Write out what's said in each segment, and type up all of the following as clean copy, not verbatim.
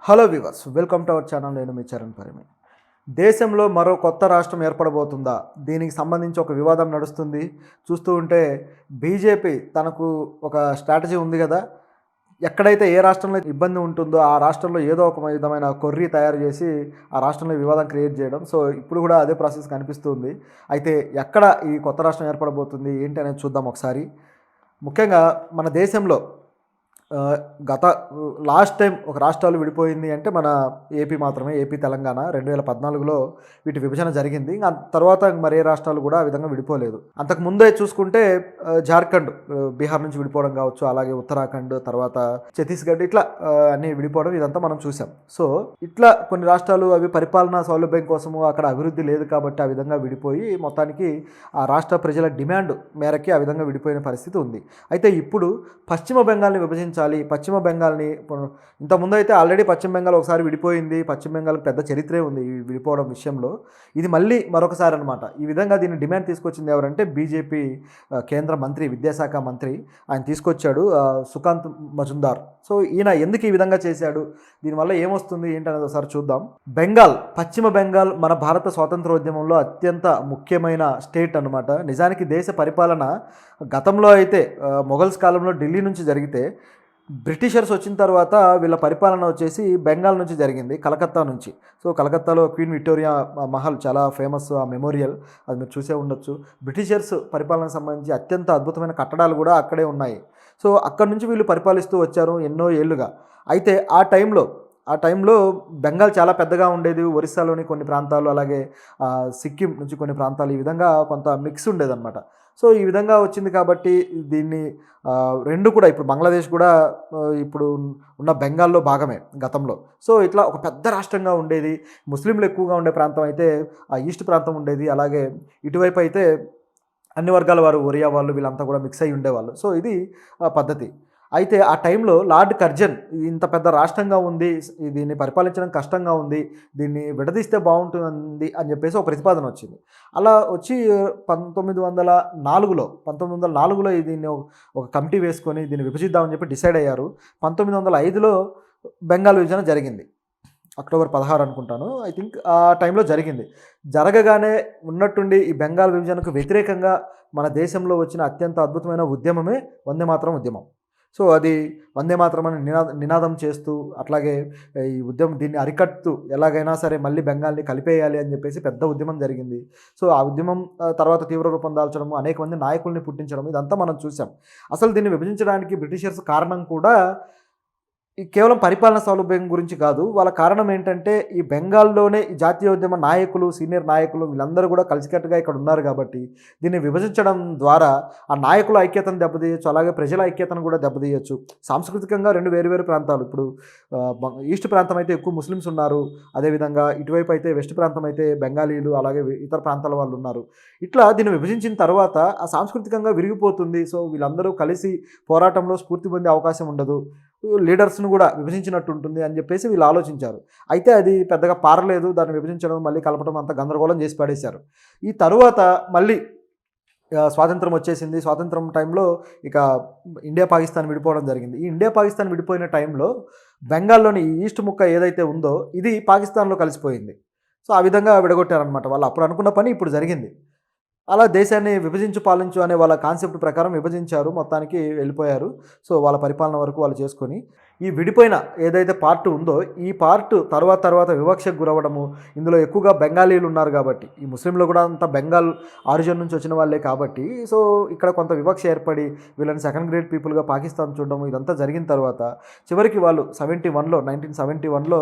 Hello viewers, welcome to our channel. నేను మీ చరణ్ పరిమి. దేశంలో మరో కొత్త రాష్ట్రం ఏర్పడబోతుందా? దీనికి సంబంధించి ఒక వివాదం నడుస్తుంది. చూస్తూ ఉంటే బీజేపీ తనకు ఒక స్ట్రాటజీ ఉంది కదా. ఎక్కడైతే ఏ రాష్ట్రంలో ఇబ్బంది ఉంటుందో ఆ రాష్ట్రంలో ఏదో ఒక విధమైన కొర్రీ తయారు చేసి ఆ రాష్ట్రంలో వివాదం క్రియేట్ చేయడం. సో ఇప్పుడు కూడా అదే ప్రాసెస్ కనిపిస్తుంది. అయితే ఎక్కడ ఈ కొత్త రాష్ట్రం ఏర్పడబోతుంది ఏంటి అనేది చూద్దాం ఒకసారి. ముఖ్యంగా మన దేశంలో గత లాస్ట్ టైం ఒక రాష్ట్రాలు విడిపోయింది అంటే మన ఏపీ మాత్రమే. ఏపీ, తెలంగాణ 2014లో వీటి విభజన జరిగింది. ఇంక తర్వాత మరే రాష్ట్రాలు కూడా ఆ విధంగా విడిపోలేదు. అంతకు ముందే చూసుకుంటే జార్ఖండ్, బీహార్ నుంచి విడిపోవడం కావచ్చు, అలాగే ఉత్తరాఖండ్, తర్వాత ఛత్తీస్గఢ్, ఇట్లా అన్నీ విడిపోవడం ఇదంతా మనం చూసాం. సో ఇట్లా కొన్ని రాష్ట్రాలు అవి పరిపాలనా సౌలభ్యం కోసము అక్కడ అభివృద్ధి లేదు కాబట్టి ఆ విధంగా విడిపోయి మొత్తానికి ఆ రాష్ట్ర ప్రజల డిమాండ్ మేరకి ఆ విధంగా విడిపోయిన పరిస్థితి ఉంది. అయితే ఇప్పుడు పశ్చిమ బెంగాల్ని విభజించాలి. పశ్చిమ బెంగాల్ని ఇంతకుముందు అయితే ఆల్రెడీ పశ్చిమ బెంగాల్ ఒకసారి విడిపోయింది. పశ్చిమ బెంగాల్కి పెద్ద చరిత్రే ఉంది ఈ విడిపోవడం విషయంలో. ఇది మళ్ళీ మరొకసారి అనమాట. ఈ విధంగా దీన్ని డిమాండ్ తీసుకొచ్చింది ఎవరంటే బీజేపీ కేంద్ర మంత్రి, విద్యాశాఖ మంత్రి ఆయన తీసుకొచ్చాడు, సుకాంత్ మజుందార్. సో ఈయన ఎందుకు ఈ విధంగా చేశాడు, దీనివల్ల ఏమొస్తుంది ఏంటనేది ఒకసారి చూద్దాం. బెంగాల్, పశ్చిమ బెంగాల్ మన భారత స్వాతంత్రోద్యమంలో అత్యంత ముఖ్యమైన స్టేట్ అనమాట. నిజానికి దేశ పరిపాలన గతంలో అయితే మొఘల్స్ కాలంలో ఢిల్లీ నుంచి జరిగితే, బ్రిటిషర్స్ వచ్చిన తర్వాత వీళ్ళ పరిపాలన వచ్చేసి బెంగాల్ నుంచి జరిగింది, కలకత్తా నుంచి. సో కలకత్తాలో క్వీన్ విక్టోరియా మహల్ చాలా ఫేమస్, ఆ మెమోరియల్ అది మీరు చూసే ఉండొచ్చు. బ్రిటిషర్స్ పరిపాలనకు సంబంధించి అత్యంత అద్భుతమైన కట్టడాలు కూడా అక్కడే ఉన్నాయి. సో అక్కడి నుంచి వీళ్ళు పరిపాలిస్తూ వచ్చారు ఎన్నో ఏళ్ళుగా. అయితే ఆ టైంలో బెంగాల్ చాలా పెద్దగా ఉండేది. ఒరిస్సాలోని కొన్ని ప్రాంతాలు, అలాగే సిక్కిం నుంచి కొన్ని ప్రాంతాలు, ఈ విధంగా కొంత మిక్స్ ఉండేదన్నమాట. సో ఈ విధంగా వచ్చింది కాబట్టి దీన్ని రెండు కూడా ఇప్పుడు బంగ్లాదేశ్ కూడా ఇప్పుడు ఉన్న బెంగాల్లో భాగమే గతంలో. సో ఇట్లా ఒక పెద్ద రాష్ట్రంగా ఉండేది. ముస్లింలు ఎక్కువగా ఉండే ప్రాంతం అయితే ఆ ఈస్ట్ ప్రాంతం ఉండేది. అలాగే ఇటువైపు అయితే అన్ని వర్గాల వారు, ఒరియా వాళ్ళు, వీళ్ళంతా కూడా మిక్స్ అయ్యి ఉండేవాళ్ళు. సో ఇది పద్ధతి. అయితే ఆ టైంలో లార్డ్ కర్జన్ ఇంత పెద్ద రాష్ట్రంగా ఉంది, దీన్ని పరిపాలించడం కష్టంగా ఉంది, దీన్ని విడదీస్తే బాగుంటుంది అని చెప్పేసి ఒక ప్రతిపాదన వచ్చింది. అలా వచ్చి 1904లో దీన్ని ఒక కమిటీ వేసుకొని దీన్ని విభజిద్దామని చెప్పి డిసైడ్ అయ్యారు. 1905లో బెంగాల్ విభజన జరిగింది. అక్టోబర్ 16 అనుకుంటాను, ఐ థింక్ ఆ టైంలో జరిగింది. జరగగానే ఉన్నట్టుండి ఈ బెంగాల్ విభజనకు వ్యతిరేకంగా మన దేశంలో వచ్చిన అత్యంత అద్భుతమైన ఉద్యమమే వందే మాతరం ఉద్యమం. సో అది వందే మాతరం అని నినాదం చేస్తూ, అట్లాగే ఈ ఉద్యమం దీన్ని అరికట్టు ఎలాగైనా సరే మళ్ళీ బెంగాల్ని కలిపేయాలి అని చెప్పేసి పెద్ద ఉద్యమం జరిగింది. సో ఆ ఉద్యమం తర్వాత తీవ్ర రూపం దాల్చడము, అనేక మంది నాయకుల్ని పుట్టించడం, ఇదంతా మనం చూసాం. అసలు దీన్ని విభజించడానికి బ్రిటిషర్స్ కారణం కూడా ఈ కేవలం పరిపాలన సౌలభ్యం గురించి కాదు. వాళ్ళ కారణం ఏంటంటే ఈ బెంగాల్లోనే ఈ జాతీయోద్యమ నాయకులు, సీనియర్ నాయకులు వీళ్ళందరూ కూడా కలిసికట్టుగా ఇక్కడ ఉన్నారు కాబట్టి దీన్ని విభజించడం ద్వారా ఆ నాయకుల ఐక్యతను దెబ్బతీయచ్చు, అలాగే ప్రజల ఐక్యతను కూడా దెబ్బతీయచ్చు. సాంస్కృతికంగా రెండు వేరు ప్రాంతాలు. ఇప్పుడు ఈస్ట్ ప్రాంతం అయితే ఎక్కువ ముస్లిమ్స్ ఉన్నారు, అదేవిధంగా ఇటువైపు అయితే వెస్ట్ ప్రాంతం అయితే బెంగాలీలు, అలాగే ఇతర ప్రాంతాల వాళ్ళు ఉన్నారు. ఇట్లా దీన్ని విభజించిన తర్వాత ఆ సాంస్కృతికంగా విరిగిపోతుంది. సో వీళ్ళందరూ కలిసి పోరాటంలో స్ఫూర్తి పొందే అవకాశం ఉండదు, లీడర్స్ను కూడా విభజించినట్టు ఉంటుంది అని చెప్పేసి వీళ్ళు ఆలోచించారు. అయితే అది పెద్దగా పారలేదు. దాన్ని విభజించడం, మళ్ళీ కలపడం అంతా గందరగోళం చేసి పడేశారు. ఈ తరువాత మళ్ళీ స్వాతంత్రం వచ్చేసింది. స్వాతంత్రం టైంలో ఇక ఇండియా పాకిస్తాన్ విడిపోవడం జరిగింది. ఈ ఇండియా పాకిస్తాన్ విడిపోయిన టైంలో బెంగాల్లోని ఈ ఈస్ట్ ముక్క ఏదైతే ఉందో ఇది పాకిస్తాన్లో కలిసిపోయింది. సో ఆ విధంగా విడగొట్టారనమాట. వాళ్ళు అప్పుడు అనుకున్న పని ఇప్పుడు జరిగింది. అలా దేశాన్ని విభజించు పాలించు అనే వాళ్ళ కాన్సెప్ట్ ప్రకారం విభజించారు, మొత్తానికి వెళ్ళిపోయారు. సో వాళ్ళ పరిపాలన వరకు వాళ్ళు చేసుకొని ఈ విడిపోయిన ఏదైతే పార్ట్ ఉందో ఈ పార్ట్ తర్వాత వివక్షకు గురవడము, ఇందులో ఎక్కువగా బెంగాలీలు ఉన్నారు కాబట్టి, ఈ ముస్లింలు కూడా అంతా బెంగాల్ ఆరిజిన్ నుంచి వచ్చిన వాళ్ళే కాబట్టి, సో ఇక్కడ కొంత వివక్ష ఏర్పడి వీళ్ళని సెకండ్ గ్రేడ్ పీపుల్గా పాకిస్తాన్ చూడడం ఇదంతా జరిగిన తర్వాత చివరికి వాళ్ళు 1971లో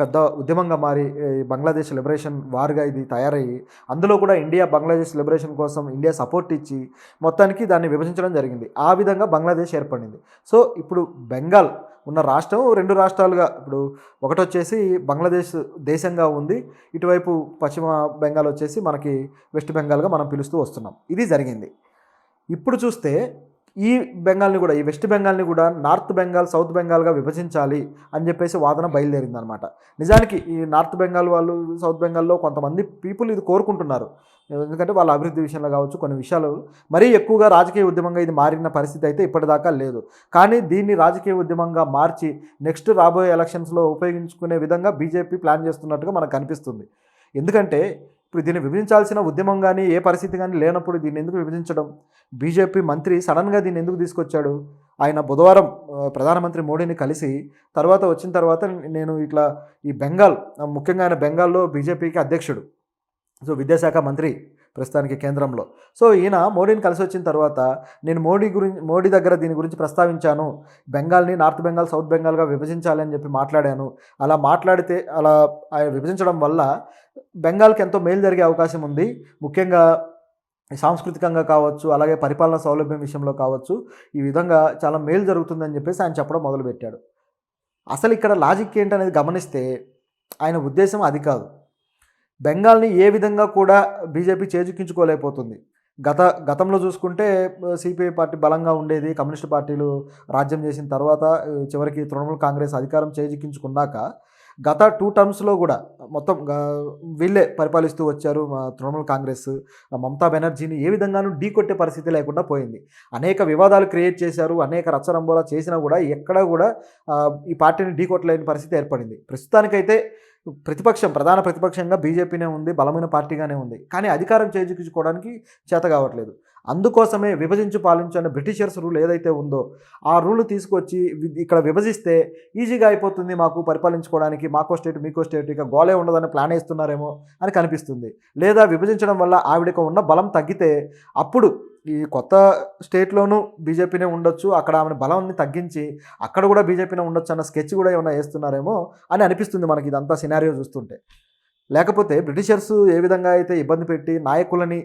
పెద్ద ఉద్యమంగా మారి బంగ్లాదేశ్ లిబరేషన్ వార్గా ఇది తయారయ్యి, అందులో కూడా ఇండియా బంగ్లాదేశ్ లిబరేషన్ కోసం ఇండియా సపోర్ట్ ఇచ్చి మొత్తానికి దాన్ని విభజించడం జరిగింది. ఆ విధంగా బంగ్లాదేశ్ ఏర్పడింది. సో ఇప్పుడు బెంగాల్ ఉన్న రాష్ట్రం రెండు రాష్ట్రాలుగా, ఇప్పుడు ఒకటి వచ్చేసి బంగ్లాదేశ్ దేశంగా ఉంది, ఇటువైపు పశ్చిమ బెంగాల్ వచ్చేసి మనకి వెస్ట్ బెంగాల్గా మనం పిలుస్తూ వస్తున్నాం. ఇది జరిగింది. ఇప్పుడు చూస్తే ఈ బెంగాల్ని కూడా, ఈ వెస్ట్ బెంగాల్ని కూడా నార్త్ బెంగాల్, సౌత్ బెంగాల్గా విభజించాలి అని చెప్పేసి వాదన బయలుదేరిందనమాట. నిజానికి ఈ నార్త్ బెంగాల్ వాళ్ళు, సౌత్ బెంగాల్లో కొంతమంది పీపుల్ ఇది కోరుకుంటున్నారు. ఎందుకంటే వాళ్ళ అభివృద్ధి విషయంలో కావచ్చు, కొన్ని విషయాలు మరీ ఎక్కువగా రాజకీయ ఉద్యమంగా ఇది మారిన పరిస్థితి అయితే ఇప్పటిదాకా లేదు. కానీ దీన్ని రాజకీయ ఉద్యమంగా మార్చి నెక్స్ట్ రాబోయే ఎలక్షన్స్లో ఉపయోగించుకునే విధంగా బీజేపీ ప్లాన్ చేస్తున్నట్టుగా మనకు కనిపిస్తుంది. ఎందుకంటే ఇప్పుడు దీన్ని విభజించాల్సిన ఉద్యమం కానీ ఏ పరిస్థితి కానీ లేనప్పుడు దీన్ని ఎందుకు విభజించడం? బీజేపీ మంత్రి సడన్గా దీన్ని ఎందుకు తీసుకొచ్చాడు? ఆయన బుధవారం ప్రధానమంత్రి మోడీని కలిసి వచ్చిన తర్వాత నేను ఇట్లా ఈ బెంగాల్, ముఖ్యంగా ఆయన బెంగాల్లో బీజేపీకి అధ్యక్షుడు, సో విద్యాశాఖ మంత్రి ప్రస్తుతానికి కేంద్రంలో. సో ఈయన మోడీని కలిసి వచ్చిన తర్వాత నేను మోడీ దగ్గర దీని గురించి ప్రస్తావించాను. బెంగాల్ని నార్త్ బెంగాల్, సౌత్ బెంగాల్గా విభజించాలి అని చెప్పి మాట్లాడాను. అలా విభజించడం వల్ల బెంగాల్కి ఎంతో మేలు జరిగే అవకాశం ఉంది. ముఖ్యంగా సాంస్కృతికంగా కావచ్చు, అలాగే పరిపాలనా సౌలభ్యం విషయంలో కావచ్చు, ఈ విధంగా చాలా మేలు జరుగుతుందని చెప్పేసి ఆయన చెప్పడం మొదలుపెట్టాడు. అసలు ఇక్కడ లాజిక్ ఏంటనేది గమనిస్తే ఆయన ఉద్దేశం అది కాదు. బెంగాల్ని ఏ విధంగా కూడా బీజేపీ చేజిక్కించుకోలేకపోతుంది. గతంలో చూసుకుంటే సిపిఐ పార్టీ బలంగా ఉండేది. కమ్యూనిస్ట్ పార్టీలు రాజ్యం చేసిన తర్వాత చివరికి తృణమూల్ కాంగ్రెస్ అధికారం చేజిక్కించుకున్నాక గత 2 టర్మ్స్లో కూడా మొత్తం వీళ్ళే పరిపాలిస్తూ వచ్చారు. తృణమూల్ కాంగ్రెస్ మమతా బెనర్జీని ఏ విధంగానూ ఢీకొట్టే పరిస్థితి లేకుండా పోయింది. అనేక వివాదాలు క్రియేట్ చేశారు, అనేక రచ్చరంబోలా చేసినా కూడా ఎక్కడా కూడా ఈ పార్టీని ఢీకొట్టలేని పరిస్థితి ఏర్పడింది. ప్రస్తుతానికైతే ప్రధాన ప్రతిపక్షంగా బీజేపీనే ఉంది, బలమైన పార్టీగానే ఉంది. కానీ అధికారం చేజిక్కించుకోవడానికి చేత కావట్లేదు. అందుకోసమే విభజించి పాలించు అనే బ్రిటిషర్స్ రూల్ ఏదైతే ఉందో ఆ రూల్ తీసుకొచ్చి ఇక్కడ విభజిస్తే ఈజీగా అయిపోతుంది మాకు పరిపాలించుకోవడానికి, మాకో స్టేట్ మీకో స్టేట్, ఇక గోలే ఉండదని ప్లాన్ వేస్తున్నారేమో అని కనిపిస్తుంది. లేదా విభజించడం వల్ల ఆవిడకు ఉన్న బలం తగ్గితే అప్పుడు ఈ కొత్త స్టేట్లోనూ బీజేపీనే ఉండొచ్చు, అక్కడ ఆమె బలాన్ని తగ్గించి అక్కడ కూడా బీజేపీనే ఉండొచ్చు అన్న స్కెచ్ కూడా ఏమైనా వేస్తున్నారేమో అని అనిపిస్తుంది మనకి ఇదంతా సినారియో చూస్తుంటే. లేకపోతే బ్రిటిషర్స్ ఏ విధంగా అయితే ఇబ్బంది పెట్టి నాయకులని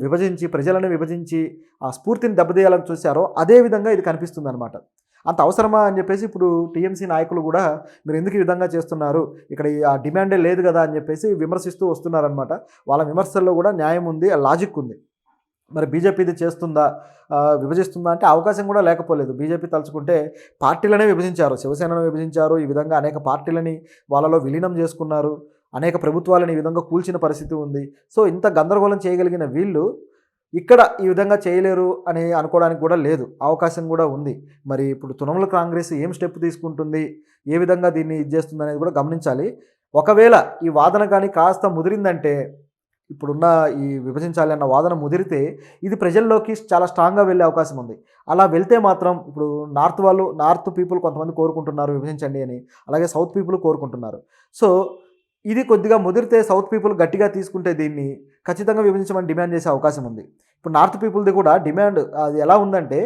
విభజించి, ప్రజలను విభజించి ఆ స్ఫూర్తిని దెబ్బతీయాలని చూశారో అదే విధంగా ఇది కనిపిస్తుంది అనమాట. అంత అవసరమా అని చెప్పేసి ఇప్పుడు టీఎంసీ నాయకులు కూడా మీరు ఎందుకు ఈ విధంగా చేస్తున్నారు, ఇక్కడ ఆ డిమాండే లేదు కదా అని చెప్పేసి విమర్శిస్తూ వస్తున్నారనమాట. వాళ్ళ విమర్శల్లో కూడా న్యాయం ఉంది, లాజిక్ ఉంది. మరి బీజేపీ ఇది చేస్తుందా, విభజిస్తుందా అంటే అవకాశం కూడా లేకపోలేదు. బీజేపీ తలుచుకుంటే పార్టీలనే విభజించారు, శివసేనను విభజించారు, ఈ విధంగా అనేక పార్టీలని వాళ్ళలో విలీనం చేసుకున్నారు, అనేక ప్రభుత్వాలను ఈ విధంగా కూల్చిన పరిస్థితి ఉంది. సో ఇంత గందరగోళం చేయగలిగిన వీళ్ళు ఇక్కడ ఈ విధంగా చేయలేరు అని అనుకోవడానికి కూడా లేదు, అవకాశం కూడా ఉంది. మరి ఇప్పుడు తృణమూల్ కాంగ్రెస్ ఏం స్టెప్ తీసుకుంటుంది, ఏ విధంగా దీన్ని చేస్తుంది అనేది కూడా గమనించాలి. ఒకవేళ ఈ వాదన కానీ కాస్త ముదిరిందంటే, ఇప్పుడున్న ఈ విభజించాలి అన్న వాదన ముదిరితే ఇది ప్రజల్లోకి చాలా స్ట్రాంగ్గా వెళ్ళే అవకాశం ఉంది. అలా వెళ్తే మాత్రం ఇప్పుడు నార్త్ పీపుల్ కొంతమంది కోరుకుంటున్నారు విభజించండి అని, అలాగే సౌత్ పీపుల్ కోరుకుంటున్నారు. సో ఇది కొద్దిగా ముదిరితే సౌత్ పీపుల్ గట్టిగా తీసుకుంటే దీన్ని ఖచ్చితంగా విభజించమని డిమాండ్ చేసే అవకాశం ఉంది. ఇప్పుడు నార్త్ పీపుల్ది కూడా డిమాండ్ అది ఎలా ఉందంటే,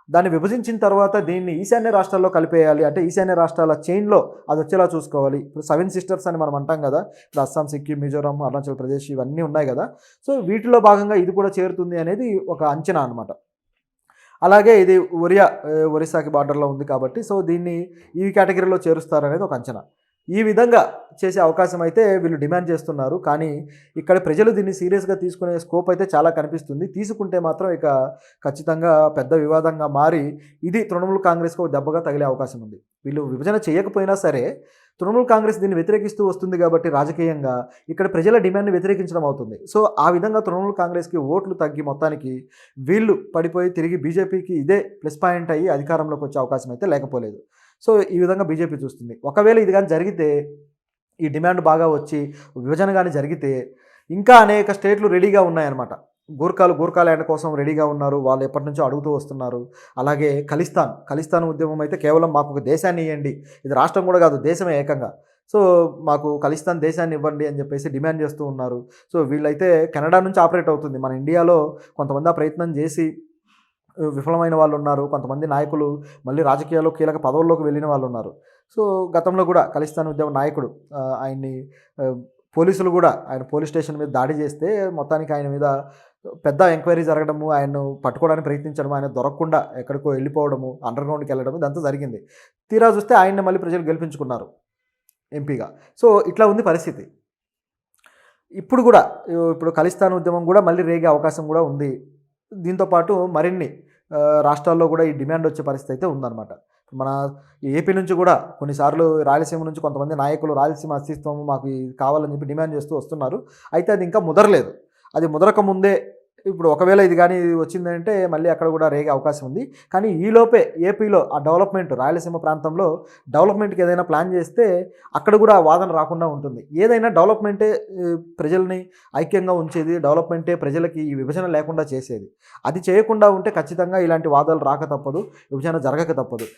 దాన్ని విభజించిన తర్వాత దీన్ని ఈశాన్య రాష్ట్రాల్లో కలిపేయాలి, అంటే ఈశాన్య రాష్ట్రాల చైన్లో అది వచ్చేలా చూసుకోవాలి. ఇప్పుడు 7 సిస్టర్స్ అని మనం అంటాం కదా, ఇప్పుడు అస్సాం, సిక్కిం, మిజోరాం, అరుణాచల్ ప్రదేశ్ ఇవన్నీ ఉన్నాయి కదా. సో వీటిలో భాగంగా ఇది కూడా చేరుతుంది అనేది ఒక అంచనా అనమాట. అలాగే ఇది ఒరిస్సాకి బార్డర్లో ఉంది కాబట్టి సో దీన్ని ఈ కేటగిరీలో చేరుస్తారనేది ఒక అంచనా. ఈ విధంగా చేసే అవకాశం అయితే వీళ్ళు డిమాండ్ చేస్తున్నారు. కానీ ఇక్కడ ప్రజలు దీన్ని సీరియస్గా తీసుకునే స్కోప్ అయితే చాలా కనిపిస్తుంది. తీసుకుంటే మాత్రం ఇక ఖచ్చితంగా పెద్ద వివాదంగా మారి ఇది తృణమూల్ కాంగ్రెస్కి ఒక దెబ్బగా తగిలే అవకాశం ఉంది. వీళ్ళు విభజన చేయకపోయినా సరే తృణమూల్ కాంగ్రెస్ దీన్ని వ్యతిరేకిస్తూ వస్తుంది కాబట్టి రాజకీయంగా ఇక్కడ ప్రజల డిమాండ్ని వ్యతిరేకించడం అవుతుంది. సో ఆ విధంగా తృణమూల్ కాంగ్రెస్కి ఓట్లు తగ్గి మొత్తానికి వీళ్ళు పడిపోయి తిరిగి బీజేపీకి ఇదే ప్లస్ పాయింట్ అయ్యి అధికారంలోకి వచ్చే అవకాశం అయితే లేకపోలేదు. సో ఈ విధంగా బీజేపీ చూస్తుంది. ఒకవేళ ఇది కానీ జరిగితే, ఈ డిమాండ్ బాగా వచ్చి విభజన కానీ జరిగితే ఇంకా అనేక స్టేట్లు రెడీగా ఉన్నాయన్నమాట. గోర్ఖా ల్యాండ్ కోసం రెడీగా ఉన్నారు, వాళ్ళు ఎప్పటి నుంచో అడుగుతూ వస్తున్నారు. అలాగే ఖలిస్తాన్ ఉద్యమం అయితే కేవలం మాకు ఒక దేశాన్ని ఇవ్వండి, ఇది రాష్ట్రం కూడా కాదు దేశమే ఏకంగా, సో మాకు ఖలిస్తాన్ దేశాన్ని ఇవ్వండి అని చెప్పేసి డిమాండ్ చేస్తూ ఉన్నారు. సో వీళ్ళైతే కెనడా నుంచి ఆపరేట్ అవుతుంది. మన ఇండియాలో కొంతమంది ఆ ప్రయత్నం చేసి విఫలమైన వాళ్ళు ఉన్నారు, కొంతమంది నాయకులు మళ్ళీ రాజకీయాల్లో కీలక పదవుల్లోకి వెళ్ళిన వాళ్ళు ఉన్నారు. సో గతంలో కూడా ఖలిస్తాన్ ఉద్యమ నాయకుడు ఆయన్ని పోలీసులు కూడా ఆయన పోలీస్ స్టేషన్ మీద దాడి చేస్తే మొత్తానికి ఆయన మీద పెద్ద ఎంక్వైరీ జరగడము, ఆయన్ను పట్టుకోవడానికి ప్రయత్నించడం, ఆయన దొరకకుండా ఎక్కడికో వెళ్ళిపోవడము, అండర్ గ్రౌండ్కి వెళ్ళడం ఇదంతా జరిగింది. తీరా చూస్తే ఆయన్ని మళ్ళీ ప్రజలు గెలిపించుకున్నారు ఎంపీగా. సో ఇట్లా ఉంది పరిస్థితి. ఇప్పుడు ఖలిస్తాన్ ఉద్యమం కూడా మళ్ళీ రేగే అవకాశం కూడా ఉంది. దీంతోపాటు మరిన్ని రాష్ట్రాల్లో కూడా ఈ డిమాండ్ వచ్చే పరిస్థితి అయితే ఉందన్నమాట. మన ఏపీ నుంచి కూడా కొన్నిసార్లు రాయలసీమ నుంచి కొంతమంది నాయకులు రాయలసీమ అస్తిత్వం మాకు ఇది కావాలని చెప్పి డిమాండ్ చేస్తూ వస్తున్నారు. అయితే అది ఇంకా ముదరలేదు. అది ముదరక ముందే ఇప్పుడు ఒకవేళ ఇది కానీ వచ్చిందంటే మళ్ళీ అక్కడ కూడా రేగే అవకాశం ఉంది. కానీ ఈలోపే ఏపీలో ఆ డెవలప్మెంట్ రాయలసీమ ప్రాంతంలో డెవలప్మెంట్కి ఏదైనా ప్లాన్ చేస్తే అక్కడ కూడా ఆ వాదన రాకుండా ఉంటుంది. ఏదైనా డెవలప్మెంటే ప్రజల్ని ఐక్యంగా ఉంచేది, డెవలప్మెంటే ప్రజలకి ఈ విభజన లేకుండా చేసేది. అది చేయకుండా ఉంటే ఖచ్చితంగా ఇలాంటి వాదాలు రాక తప్పదు, విభజన జరగక తప్పదు.